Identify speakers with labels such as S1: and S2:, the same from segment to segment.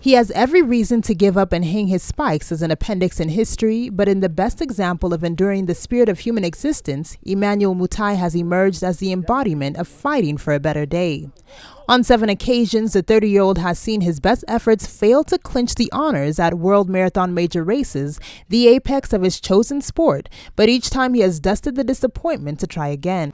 S1: He has every reason to give up and hang his spikes as an appendix in history, but in the best example of enduring the spirit of human existence, Emmanuel Mutai has emerged as the embodiment of fighting for a better day. On 7 occasions, the 30-year-old has seen his best efforts fail to clinch the honors at World Marathon Major Races, the apex of his chosen sport, but each time he has dusted the disappointment to try again.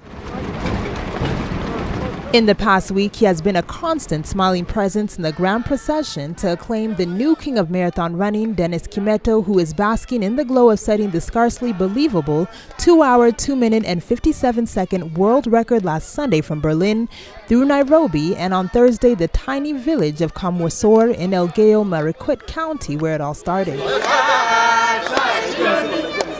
S1: In the past week, he has been a constant smiling presence in the grand procession to acclaim the new king of marathon running, Dennis Kimetto, who is basking in the glow of setting the scarcely believable 2-hour, 2-minute, and 57-second world record last Sunday from Berlin through Nairobi and on Thursday the tiny village of Kamwasor in Elgeyo Marakwet County where it all started.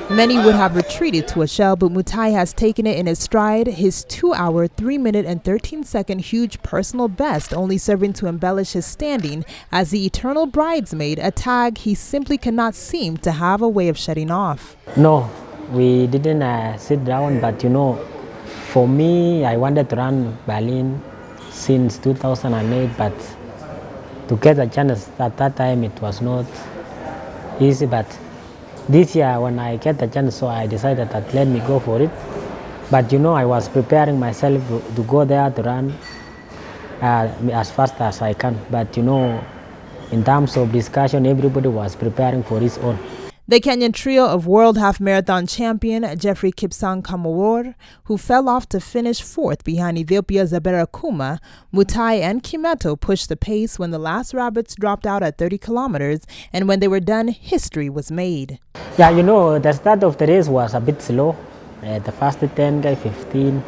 S1: Many would have retreated to a shell, but Mutai has taken it in his stride, his 2-hour, 3-minute, and 13-second huge personal best only serving to embellish his standing as the eternal bridesmaid, a tag he simply cannot seem to have a way of shutting off.
S2: No, we didn't sit down, but for me, I wanted to run Berlin since 2008, but to get a chance at that time, it was not easy, but this year, when I get the chance, so I decided that let me go for it. But I was preparing myself to go there to run as fast as I can. But in terms of discussion, everybody was preparing for his own.
S1: The Kenyan trio of world half marathon champion Jeffrey Kipsang Kamawor, who fell off to finish 4th behind Ethiopia's Abera Kuma, Mutai and Kimetto pushed the pace when the last rabbits dropped out at 30 kilometers, and when they were done, history was made.
S2: Yeah, the start of the race was a bit slow. The first 10, 15.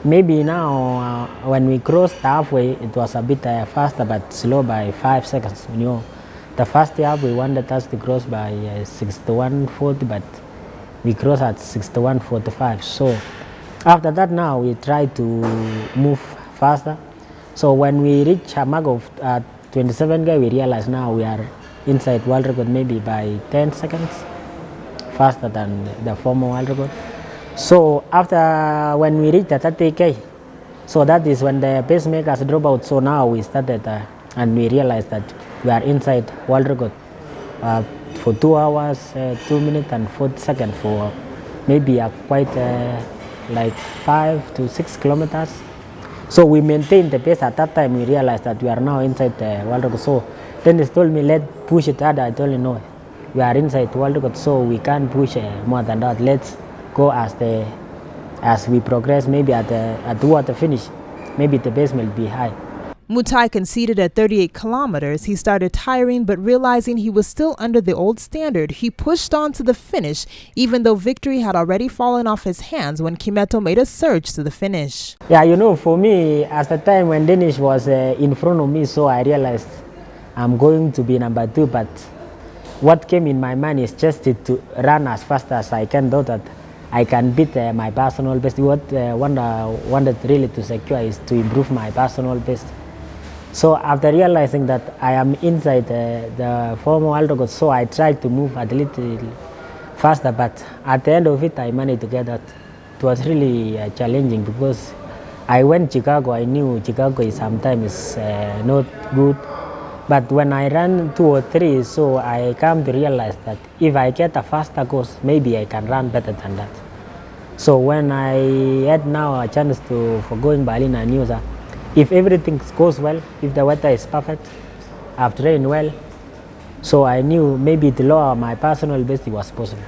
S2: Maybe now, when we crossed halfway, it was a bit faster, but slow by 5 seconds. The first half we wanted us to cross by 61:40, but we crossed at 61:45. So after that, now we try to move faster. So when we reach a mark of 27, we realize now we are inside world record maybe by 10 seconds faster than the former world record. So after when we reach the 30K, so that is when the pacemakers drop out. So now we started and we realized that we are inside world record for 2 hours, 2 minutes and 40 seconds for maybe quite like 5 to 6 kilometers. So we maintained the pace. At that time we realized that we are now inside the world record. So Dennis told me, let's push it harder. I told him, no, we are inside world record, so we can't push more than that. Let's go as we progress, maybe toward the finish, maybe the pace will be high.
S1: Mutai conceded at 38 kilometers. He started tiring, but realizing he was still under the old standard, he pushed on to the finish, even though victory had already fallen off his hands when Kimetto made a surge to the finish.
S2: Yeah, for me, at the time when Dennis was in front of me, so I realized I'm going to be number 2, but what came in my mind is just to run as fast as I can, though that I can beat my personal best. What I wanted really to secure is to improve my personal best. So after realizing that I am inside the former world record, so I tried to move a little faster, but at the end of it, I managed to get that. It was really challenging because I went to Chicago. I knew Chicago is sometimes not good, but when I ran 2 or 3, so I come to realize that if I get a faster course, maybe I can run better than that. So when I had now a chance for going Berlin, I knew that if everything goes well, if the weather is perfect, I've trained well, so I knew maybe to lower my personal best was possible.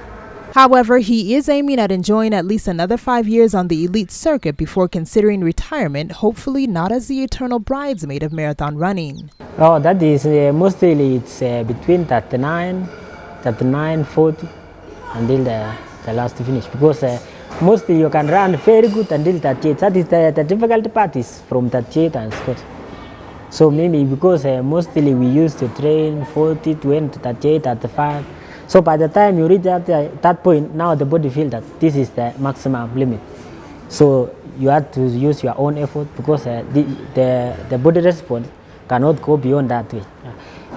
S1: However, he is aiming at enjoying at least another 5 years on the elite circuit before considering retirement, hopefully not as the eternal bridesmaid of marathon running.
S2: Oh, that is mostly it's between 39, 40 until the last finish, because mostly you can run very good until 38. That is the difficult part is from 38 and Scott. So maybe because mostly we used to train 40, 20, 38, 35. So by the time you reach that point, now the body feels that this is the maximum limit. So you have to use your own effort because the body response cannot go beyond that way.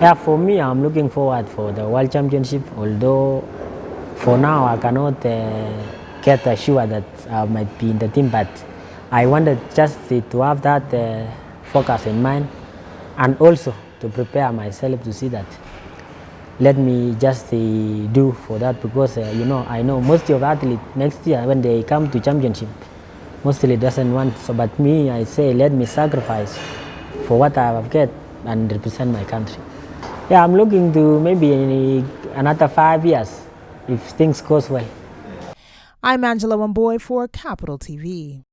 S2: Yeah, for me, I'm looking forward for the World Championship, although for now I cannot get assured that I might be in the team, but I wanted just to have that focus in mind, and also to prepare myself to see that. Let me just do for that, because I know most of athletes next year when they come to championship, mostly doesn't want. So, but me, I say let me sacrifice for what I have get and represent my country. Yeah, I'm looking to maybe another 5 years if things goes well.
S1: I'm Angela Wamboy for Capital TV.